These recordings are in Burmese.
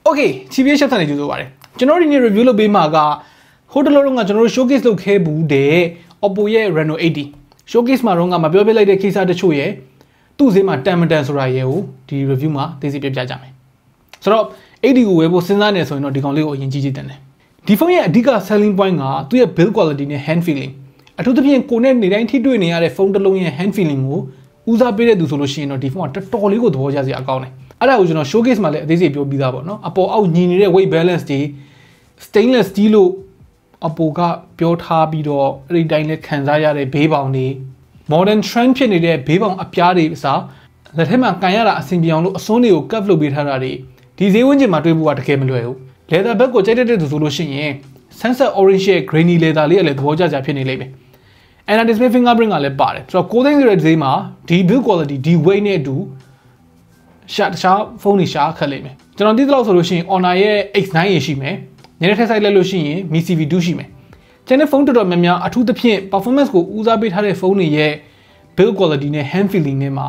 Okay, TBH Labs နဲ့ကြိုဆိုပါရစေကျွန်တော်ဒီနေ့ review လုပ်ပေးမှာကဟိုတလောတော့ကျွန်တော်တို့ showcase လုပ်ခဲ့ဘူးတဲ့ OPPO ရဲ့ Reno 80 showcase မှာတော့မပြောပြလိုက်တဲ့ case တချို့ရဲ့သူ့ဈေးမှာတန်မတန်ဆိုတာရဲ့ကိုဒီ review မှာသိသိပြပြကြမယ်ဆိုတော့ 80 ကိုဝယ်ဖို့စဉ်းစားနေဆိုရင်တော့ဒီကောင်လေးကိုအရင်ကြည့်ကြည့်တင်တယ်ဒီဖုန်းရဲ့အဓိက selling point ကသူ့ရဲ့ build quality နဲ့ hand feeling အထူးသဖြင့်ကိုနဲ့နေတိုင်းထိတွေ့နေရတဲ့ဖုန်းတစ်လုံးရဲ့ hand feeling ကိုဦးစားပေးတဲ့သူဆိုလို့ရှိရင်တော့ဒီဖုန်းကတော်တော်လေးကိုသဘောကျစရာအကောင်းတယ်အဲ့ဒါကိုကျွန်တော် showcase မှာလည်းအသေးစိတ်ပြောပြသားပေါ့နော်အပေါ်အောက်ညီနေတဲ့ weight balance တွေ stainless steel လို့အပေါ်ကပြောထားပြီးတော့အဲ့ဒီတိုင်းလည်းခံစားရတဲ့ဘေးပေါင်တွေ modern trend ဖြစ်နေတဲ့ဘေးပေါင်အပြားတွေအစားလက်ထဲမှာကန်ရတာအဆင်ပြေအောင်လို့အစွန်းတွေကို cut လုပ်ပေးထားတာတွေဒီဈေးဝန်းကျင်မှာတွေ့ဖို့ကတကယ်မလွယ်ဘူး leather bag ကိုကြိုက်တဲ့သူဆိုလို့ရှိရင် sunset orange ရဲ့ grainy leather လေးကလည်းသဘောကျစရာဖြစ်နေလိမ့်မယ် and display fingerprint ကလည်းပါတယ်ဆိုတော့ကိုသိန်းစီရဲ့ဈေးမှာဒီ build quality ဒီ weight နဲ့အတူရှာဖုန်းတွေရှာခက်လိမ့်မယ်ကျွန်တော်သိသလောက်ဆိုလို့ရှိရင် Honor ရဲ့ X9 ရရှိမယ်ညနေထက်ဆိုင်လိုက်လို့ရှိရင် Mi CV2 ရှိမယ်ကျန်တဲ့ဖုန်းတော်တော်များများအထူးသဖြင့် performance ကိုဦးစားပေးထားတဲ့ဖုန်းတွေရဲ့ build quality နဲ့ hand feeling နဲ့မှာ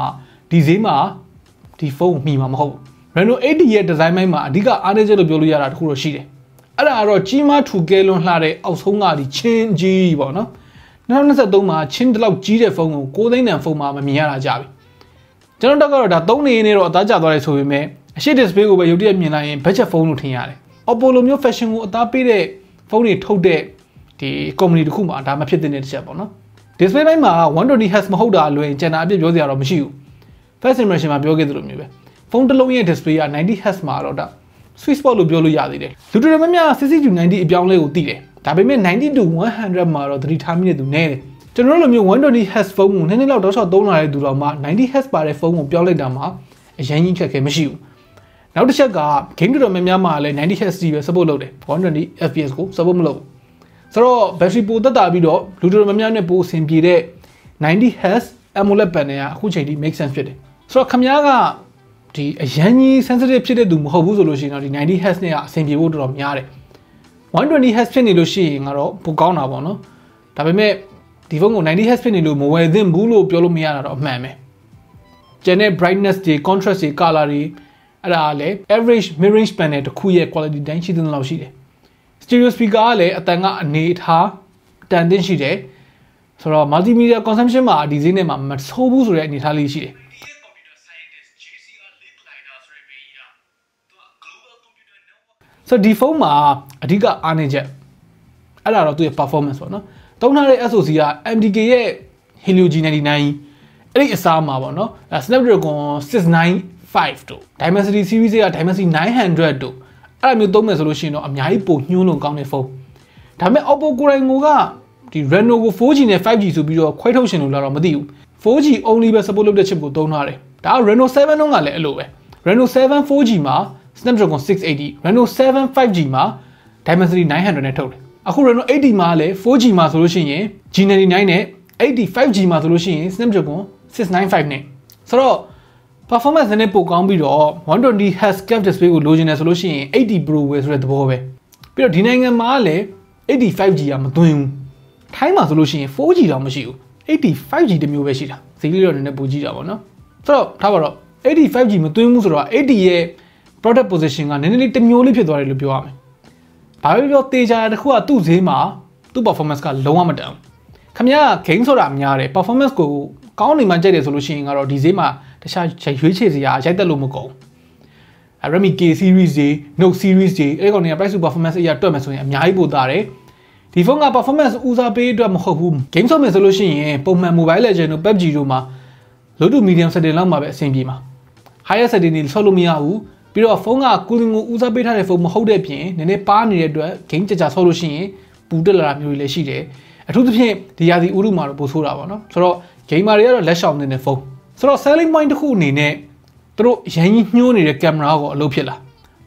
ဒီဈေးမှာဒီဖုန်းမှီမှာမဟုတ်ဘူး Reno 80ရဲ့ design ပိုင်းမှာအဓိကအားနည်းချက်လို့ပြောလို့ရတာတခုတော့ရှိတယ်အဲ့ဒါကတော့ကြီးမားထူကဲလွန်းလှတဲ့အောက်ဆုံးကဒီချင်းကြီးပေါ့နော်2023မှာချင်းတလောက်ကြီးတဲ့ဖုန်းကို6သိန်းတန်ဖုန်းမှာမမြင်ရတာကြပြီကျွန်တော်တော့ဒါ3နေနေတော့အသားကျသွားတယ်ဆိုပေမဲ့အရှိ display ကိုပဲရုပ်တရက်မြင်လိုက်ရင် budget ဖုန်းလို့ထင်ရတယ် OPPO လိုမျိုး fashion ကိုအသားပေးတဲ့ဖုန်းတွေထုတ်တဲ့ဒီ company တခုမှဒါမဖြစ်တဲ့တစ်ချက်ပေါ့နော် display ပိုင်းမှာ 120Hz မဟုတ်တာလွယ်ကျန်တာအပြည့်ပြောစရာတော့မရှိဘူး first impression မှာပြောခဲ့သလိုမျိုးပဲဖုန်းတစ်လုံးရဲ့ display က 90Hz မှာတော့ဒါ sweet spot လို့ပြောလို့ရသေးတယ်လူတွေများများ CCU 90အပြောင်းလဲကိုသိတယ်ဒါပေမဲ့90 to 100မှာတော့သတိထားမိတဲ့သူနည်းတယ်ကျွန်တော်တို့လိုမျိုး 120Hz ဖုန်းကိုနည်းနည်းလောက်တောက်လျှောက်သုံးလာတဲ့သူတော်မှ 90Hz ပါတဲ့ဖုန်းကိုပြောင်းလိုက်တာမှာအရင်ကြီးခက်ခဲမရှိဘူးနောက်တစ်ချက်က game တော်များများမှာလည်း 90Hz ကြီးပဲ support လုပ်တယ် 120fps ကို support မလုပ်ဘူးဆိုတော့ battery ပိုတက်တာပြီးတော့လူတော်များများနဲ့ပိုအဆင်ပြေတဲ့ 90Hz AMOLED panel ကအခုချိန်ထိ make sense ဖြစ်တယ်ဆိုတော့ခင်ဗျားကဒီအရင်ကြီး sensitive ဖြစ်တဲ့သူမဟုတ်ဘူးဆိုလို့ရှိရင်တော့ဒီ 90Hz နဲ့ကအဆင်ပြေဖို့တော်တော်များတယ် 120Hz ဖြစ်နေလို့ရှိရင်ကတော့ပိုကောင်းတာပေါ့နော်ဒါပေမဲ့ဒီဖုန်းကို 90Hz ဖြစ်နေလို့မဝယ်သင့်ဘူးလို့ပြောလို့မရတာတော့အမှန်ပဲကျန်တဲ့ brightness တွေ contrast တွေ color တွေအဲ့ဒါလည်း average mid range panel တစ်ခုရဲ့ quality တိုင်းရှိတဲ့လောက်ရှိတယ် stereo speaker ကလည်းအတန်ကအနေထားတန်တင်ရှိတယ်ဆိုတော့ multimedia consumption မှာဒီဈေးနဲ့မှာမဆိုးဘူးဆိုတဲ့အနေထားလေးရှိတယ်ဆိုတော့ဒီဖုန်းမှာအဓိကအားနည်းချက်အဲ့ဒါတော့သူ့ရဲ့ performance ပေါ့နော်သုံးထားတဲ့ SoC က MTK ရဲ့ Helio G99 အဲ့ဒီအစားမှာပေါ့နော် Snapdragon 695တို့ Dimensity series က Dimensity 900တို့အဲ့လိုမျိုးသုံးမယ်ဆိုလို့ရှိရင်တော့အများကြီးပိုညှိုးလို့ကောင်းတဲ့ဖုန်းဒါပေမဲ့ OPPO ကိုယ်တိုင်ကဒီ Reno ကို 4G နဲ့ 5G ဆိုပြီးတော့ခွဲထုတ်ရှင်လို့လာတော့မသိဘူး 4G only ပဲ support လုပ်တဲ့ chip ကိုသုံးထားတယ်ဒါက Reno 7 တုန်းကလည်းအဲ့လိုပဲ Reno 7 4G မှာ Snapdragon 680 Reno 7 5G မှာ Dimensity 900နဲ့ထုတ်တယ်အခု Reno 80မှာလည်း 4G မှာဆိုလို့ရှိရင် G99 နဲ့ 85G မှာဆိုလို့ရှိရင် Snapdragon 695နဲ့ဆိုတော့ performance နဲ့ပိုကောင်းပြီးတော့ 120Hz curved display ကိုလိုချင်တယ်ဆိုလို့ရှိရင်80 Pro ဝယ်ဆိုတဲ့သဘောပဲပြီးတော့ဒီနိုင်ငံမှာလည်း 85G ကမသွင်းဘူးထိုင်းမှာဆိုလို့ရှိရင် 4G တောင်မရှိဘူး 85G တမျိုးပဲရှိတာဈေးလေးတော့နည်းနည်းပိုကြီးတာပေါ့နော်ဆိုတော့ထားပါတော့ 85G မသွင်းဘူးဆိုတော့80ရဲ့ product position ကနည်းနည်းလေးတစ်မျိုးလေးဖြစ်သွားတယ်လို့ပြောရမယ်ဘာပဲပြောတေချာတစ်ခုကသူ့ဈေးမှာသူ့ performance ကလုံးဝမတန်ဘူးခင်ဗျား game ဆိုတာများတယ် performance ကိုကောင်းနေမှကြိုက်တယ်ဆိုလို့ရှိရင်ကတော့ဒီဈေးမှာတခြားရွေးချယ်စရာရိုက်တက်လို့မကုန် Redmi K series တွေ Note series တွေအဲ့ကောင်တွေက price to performance အရာတွက်မယ်ဆိုရင်အများကြီးပိုသားတယ်ဒီဖုန်းက performance ဦးစားပေးအတွက်မဟုတ်ဘူး game ဆော့မယ်ဆိုလို့ရှိရင်ပုံမှန် mobile legend တို့ PUBG တို့မှာ low to medium setting လောက်မှာပဲအဆင်ပြေမှာ higher setting တွေဆော့လို့မရဘူးပြီးတော့ဖုန်းက cooling ကိုဦးစားပေးထားတဲ့ဖုန်းမဟုတ်တဲ့ပြင်နည်းနည်းပါနေတဲ့အတွက် game ကြာဆော့လို့ရှိရင်ပူတက်လာတာမျိုးတွေလည်းရှိတယ်အထူးသဖြင့်ဒီရာသီဥတုမှာတော့ပိုဆိုးတာပေါ့နော်ဆိုတော့ gamer တွေကတော့လက်ရှောင်နေတဲ့ဖုန်းဆိုတော့ selling point တစ်ခုအနေနဲ့သူတို့ရန်ကြီးညှိုးနေတဲ့ camera ကိုအလုပ်ဖြစ်လာ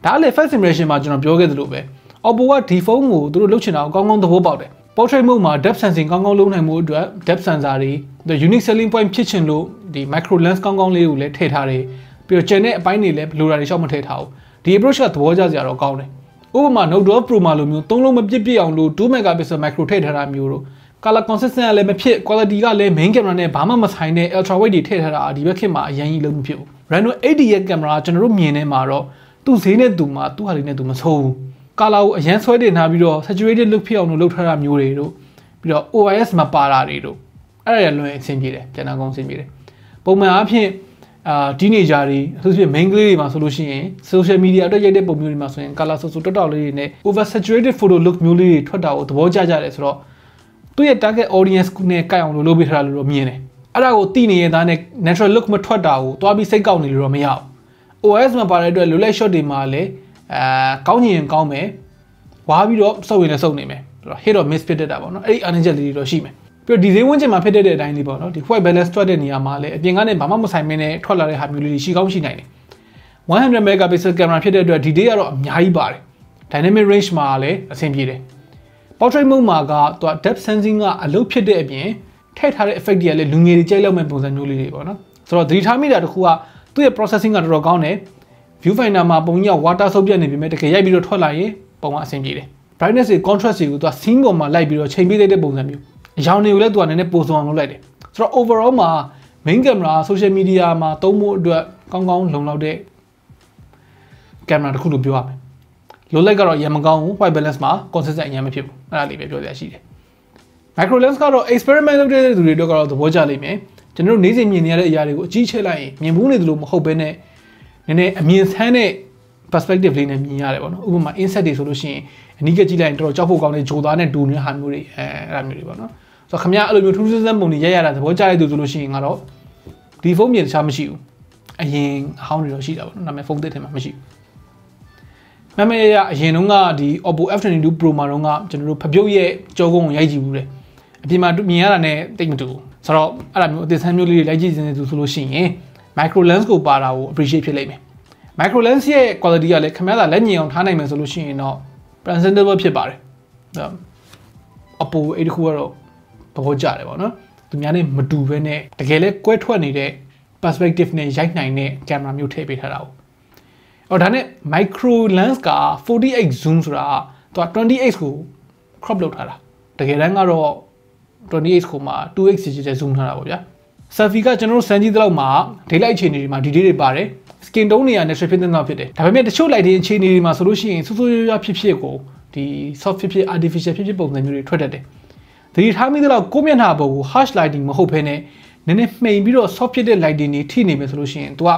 ဒါလည်း first impression မှာကျွန်တော်ပြောခဲ့သလိုပဲ OPPO ကဒီဖုန်းကိုသူတို့လုပ်ချင်တာကိုကောင်းကောင်းသဘောပေါက်တယ် portrait mode မှာ depth sensing ကောင်းကောင်းလုပ်နိုင်မှုအတွက် depth sensor တွေ unique selling point ဖြစ်ချင်လို့ဒီ micro lens ကောင်းကောင်းလေးကိုလည်းထည့်ထားတယ်ပြီးတော့ကျန်တဲ့အပိုင်းတွေလည်းဘယ်လိုတာတွေရှောက်မထည့်ထားဘူးဒီ approach ကသဘောကျစရာတော့ကောင်းတယ်ဥပမာ Note 12 Pro မှာလိုမျိုးသုံးလုံးမပြည့်အောင်လို့2 megapixel micro ထည့်ထားတာမျိုးတို့ color consistent ကလည်းမဖြစ် quality ကလည်း main camera နဲ့ဘာမှမဆိုင်တဲ့ ultra wide တွေထည့်ထားတာဒီဘက်ခေတ်မှာအရင်ကြီးလုံးမဖြစ်ဘူး Reno 80ရဲ့ camera ကျွန်တော်တို့မြင်နေမှာတော့သူ သူ့ဈေးနဲ့သူမှာသူ့ဟာလေးနဲ့သူမဆုံးဘူးကာလာကိုအရန်ဆွဲတင်ထားပြီးတော့ saturated look ဖြစ်အောင်လုပ်ထားတာမျိုးတွေတို့ပြီးတော့ OIS မှာပါတာတွေတို့အဲ့ဒါတွေလွန်အဆင်ပြေတယ်ပြန်နာကောင်းအဆင်ပြေတယ်ပုံမှန်အားဖြင့်teenager တွေအထူးသဖြင့် main ကလေးတွေမှာဆိုလို့ရှိရင် social media အတွက်ရိုက်တဲ့ပုံမျိုးတွေမှာဆိုရင် color ဆိုတောက်လေးတွေနဲ့ over saturated photo look မျိုးလေးတွေထွက်တာကိုသဘောကျကြတယ်ဆိုတော့သူ့ရဲ့ target audience နဲ့ကိုက်အောင်လုပ်ပေးထားတာလို့မြင်တယ်အဲ့ဒါကိုသိနေရတဲ့နဲ့ natural look မထွက်တာကိုသွားပြီးစိတ်ကောက်နေလို့တော့မရဘူး OS မှာပါတဲ့အတွက် low light shot တွေမှာလည်းကောင်းရင်ကောင်းမယ်ဝါပြီးတော့စုပ်ရင်လည်းစုပ်နေမယ်ဆိုတော့ hit or miss ဖြစ်တတ်တာပေါ့နော်အဲ့ဒီ energy လေးတွေတော့ရှိမယ်ပြီးတော့ဒီဈေးဝန်းကျင်မှာဖြစ်တဲ့အတိုင်းလေးပေါ့နော်ဒီ white balance ထွက်တဲ့နေရာမှာလည်းအပြင်ကနေဘာမှမဆိုင်မင်းနဲ့ထွက်လာတဲ့ဟာမျိုးလေးတွေရှိကောင်းရှိနိုင်တယ်100 megapixel camera ဖြစ်တဲ့အတွက် detail ကတော့အများကြီးပါတယ် dynamic range မှာလည်းအဆင်ပြေတယ် portrait mode မှာကသူက depth sensing ကအလုပ်ဖြစ်တဲ့အပြင်ထည့်ထားတဲ့ effect တွေကလည်းလူငယ်တွေကြိုက်လောက်မဲ့ပုံစံမျိုးလေးတွေပေါ့နော်ဆိုတော့သတိထားမိတာတစ်ခုကသူ့ရဲ့ processing ကတော်တော်ကောင်းတယ် viewfinder မှာပုံကြီးက water ဆုပ်ပြတ်နေပြီမဲ့တကယ်ရိုက်ပြီးတော့ထွက်လာရင်ပုံကအဆင်ပြေတယ် brightness တွေ contrast တွေကိုသူက scene ပေါ်မှာလိုက်ပြီးတော့ချိန်ပေးတဲ့ပုံစံမျိုးအရောင်တွေကိုလည်းသူကနည်းနည်းပိုစုံအောင်လုပ်လိုက်တယ်ဆိုတော့ overall မှာ main camera social media မှာသုံးဖို့အတွက်ကောင်းကောင်းလုံလောက်တဲ့ camera တစ်ခုလို့ပြောရမယ် low light ကတော့ရမကောင်းဘူး white balance မှာ consistent အရင်မဖြစ်ဘူးအဲ့ဒါလေးပဲပြောရရှိတယ် micro lens ကတော့ experiment လုပ်တဲ့သူတွေတော့ကတော့သဘောကျလိမ့်မယ်ကျွန်တော်တို့နေ့စဉ်မြင်နေရတဲ့အရာတွေကိုအကြီးချဲ့လိုက်ရင်မြင်ဘူးနေသလိုမဟုတ်ဘဲနဲ့နည်းနည်းအမြင်ဆန်းတဲ့ perspective လေးနဲ့မြင်ရတယ်ပေါ့နော်ဥပမာ insect တွေဆိုလို့ရှိရင်အနီးကကြည့်လိုက်ရင်တော်တော်ကြောက်ဖို့ကောင်းတဲ့ဂျိုသားနဲ့ဒူနေတဲ့ဟာမျိုးတွေအဲ့ဒါမျိုးတွေပေါ့နော်ဆိုတော့ခင်ဗျားအဲ့လိုမျိုးထူးထူးဆန်းဆန်းပုံတွေရိုက်ရတာသဘောကျတဲ့သူဆိုလို့ရှိရင်ကတော့ဒီဖုန်းမြေတခြားမရှိဘူးအရင်အဟောင်းတွေတော့ရှိတာပေါ့နော်ဒါပေမဲ့ဖုန်းသစ်ထဲမှာမရှိဘူးမမေရအရင်တုန်းကဒီ OPPO F22 Pro မှာတော့ကကျွန်တော်တို့ဖပြုတ်ရဲ့ကြောကုန်းကိုရိုက်ကြည့်ဘူးတဲ့အပြင်မှာမြင်ရတာနဲ့တိတ်မတူဘူးဆိုတော့အဲ့ဒါမျိုးအသစ်ဆန်းမျိုးလေးတွေလိုက်ကြည့်နေသူဆိုလို့ရှိရင် micro lens ကိုပါတာကို appreciate ဖြစ်လိမ့်မယ် micro lens ရဲ့ quality ကလည်းခင်ဗျားလက်ညင်အောင်ထားနိုင်မယ်ဆိုလို့ရှိရင်တော့ presentable ဖြစ်ပါတယ်OPPO အဲ့ဒီခုကတော့သဘောကျတယ်ပေါ့နော်သူများနဲ့မတူဘဲနဲ့တကယ်လဲကွဲထွက်နေတဲ့ perspective နဲ့ရိုက်နိုင်တဲ့ camera မျိုးထည့်ပေးထားတာ။အော်ဒါနဲ့ micro lens က 48 zoom ဆိုတာသူက 28 ကို crop လုပ်ထားတာတကယ်တမ်းကတော့ 28 ကိုမှ 2x ကြီးတဲ့ zoom ထားတာပေါ့ဗျာ selfie ကကျွန်တော်တို့စမ်းကြည့်တဲ့လောက်မှာ daylight အခြေအနေတွေမှာ detail တွေပါတယ် skin tone တွေက natural ဖြစ်တဲ့လောက်ဖြစ်တယ်ဒါပေမဲ့တချို့ light တွေအခြေအနေတွေမှာဆိုလို့ရှိရင်စိုးစိုးရွားဖြစ်ဖြစ်ကိုဒီ soft ဖြစ်ဖြစ် artificial ဖြစ်ဖြစ်ပုံစံမျိုးတွေထွက်တတ်တယ်ဒီထားမိတဲ့လောက်ကိုမျက်နှာပေါ်ကို harsh lighting မဟုတ်ဘဲနဲ့နည်းနည်းမှိန်ပြီးတော့ soft ဖြစ်တဲ့ lighting တွေထိနေမယ်ဆိုလို့ရှိရင် तू က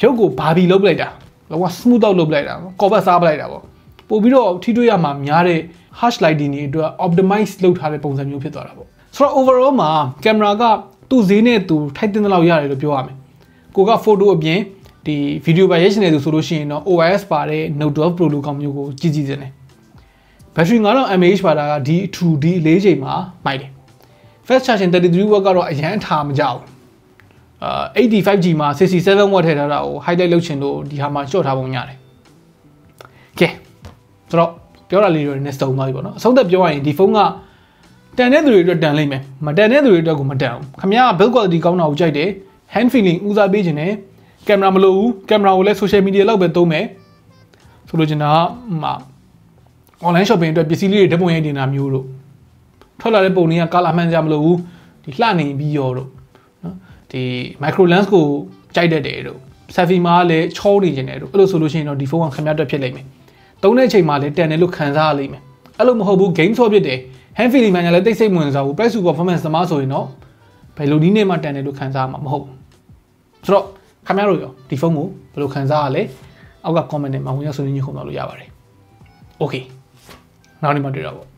ရုပ်ကိုဘာဘီလုပ်ပလိုက်တာလောက smooth out လုပ်ပလိုက်တာကော်ဘတ်စားပလိုက်တာပေါ့ပို့ပြီးတော့ထိတွေ့ရမှာများတဲ့ harsh lighting တွေအတွက် optimize လုပ်ထားတဲ့ပုံစံမျိုးဖြစ်သွားတာပေါ့ဆိုတော့ overall မှာ camera ကသူ့ဈေးနဲ့သူထိုက်တဲ့လောက်ရတယ်လို့ပြောရမယ်ကိုက photo အပြင်ဒီ video ပါရိုက်ရှင်နေသူဆိုလို့ရှိရင်တော့ OIS ပါတဲ့ Note 12 Pro လို့ကောင်မျိုးကိုကြည့်စင်တယ် battery 9000 mAh ပါတာကဒီအထူဒီ4ချိန်မှာမိုက်တယ် fast charging 33 watt ကတော့အရန်ထားမကြဘူး85G မှာ67 watt ထည့်ထားတာကို highlight လုပ်ချင်လို့ဒီဟာမှာရှော့ထားပုံရတယ်ကဲဆိုတော့ပြောတာလေးတွေနဲ့စုံသွားပြီပေါ့နော်အဆုံးသက်ပြောရရင်ဒီဖုန်းကတန်တဲ့သူတွေအတွက်တန်လိမ့်မယ်မတန်တဲ့သူတွေအတွက်ကိုမတန်ဘူးခင်ဗျား build quality ကောင်းတာကိုကြိုက်တယ် hand feeling ဦးစားပေးခြင်းနဲ့ကင်မရာမလိုဘူးကင်မရာကိုလည်း social media လောက်ပဲသုံးမယ်ဆိုလို့ချင်တာကonline shopping အတွက်ပစ္စည်းလေးတွေဓာတ်ပုံရိုက်တင်တာမျိုးတို့ထွက်လာတဲ့ပုံတွေက color မှန်ကြမလို့ဘူးဒီလှနေပြီးရောတို့နော်ဒီ micro lens ကိုကြိုက်တတ်တယ်တို့ selfie မှာလည်းချောနေခြင်းတယ်တို့အဲ့လိုဆိုလို့ရှိရင်တော့ဒီဖုန်းကခင်ဗျားအတွက်ဖြစ်လိမ့်မယ်သုံးတဲ့အချိန်မှာလည်းတန်တယ်လို့ခံစားရလိမ့်မယ်အဲ့လိုမဟုတ်ဘူး game ဆော့ဖြစ်တယ် hand feeling မှန်ကြလည်းတိတ်ဆိတ်ဝင်စားဘူး price to performance သမားဆိုရင်တော့ဘယ်လိုနည်းနဲ့မှတန်တယ်လို့ခံစားရမှာမဟုတ်ဘူးဆိုတော့ခင်ဗျားတို့ရောဒီဖုန်းကိုဘယ်လိုခံစားရလဲအောက်က comment နဲ့မှာဝင်ရောက်ဆွေးနွေးညှိနှိုင်းလို့ရပါတယ် okay နောက်နေ့မှတွေ့တော့